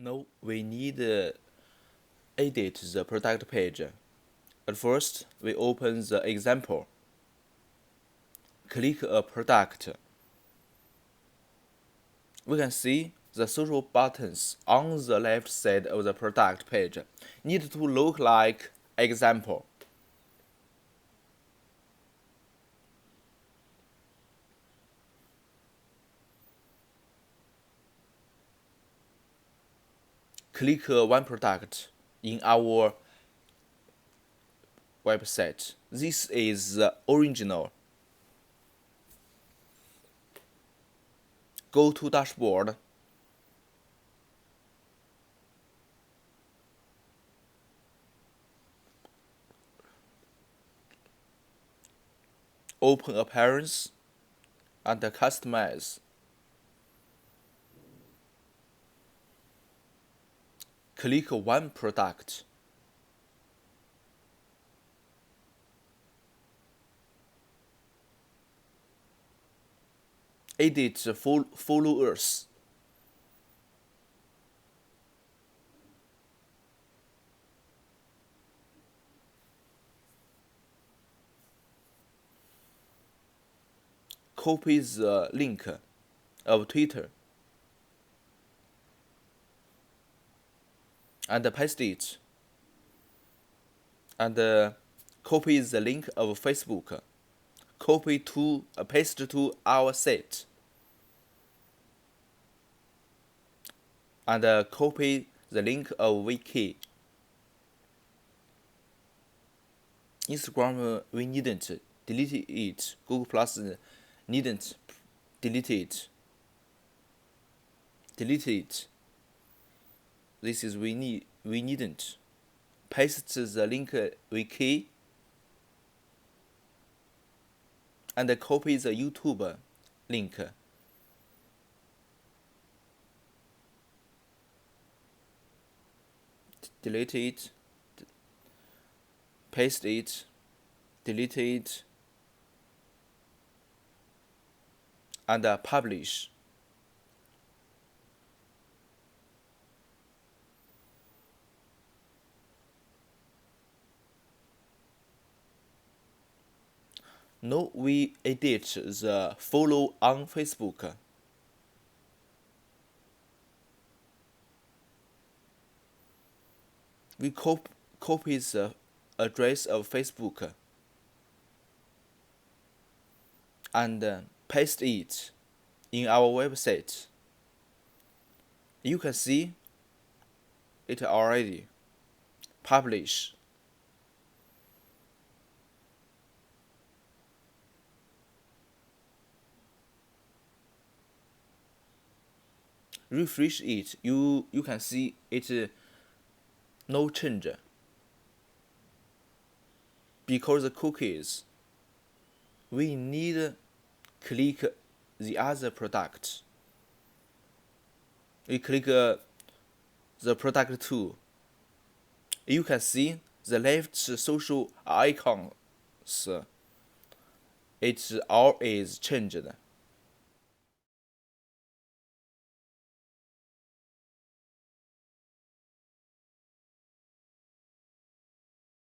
Now we need to edit the product page. At first, we open the example. Click a product. We can see the social buttons on the left side of the product page need to look like example. Click one product in our website. This is the original. Go to dashboard. Open appearance and customize. Click one product. Edit followers. Copy the link of Twitter and paste it. And copy the link of Facebook. Paste to our site. And copy the link of Wiki. Instagram, we needn't delete it. Google Plus needn't delete it. This is we needn't. Paste the link Wiki and copy the YouTube link. Delete it, paste it, delete it, and publish. Now we edit the follow on Facebook. We copy the address of Facebook and paste it in our website. You can see it already. Publish. Refresh it. You can see it no change because the cookies. We need click the other product. We click the product 2. You can see the left social icons. It all is changed.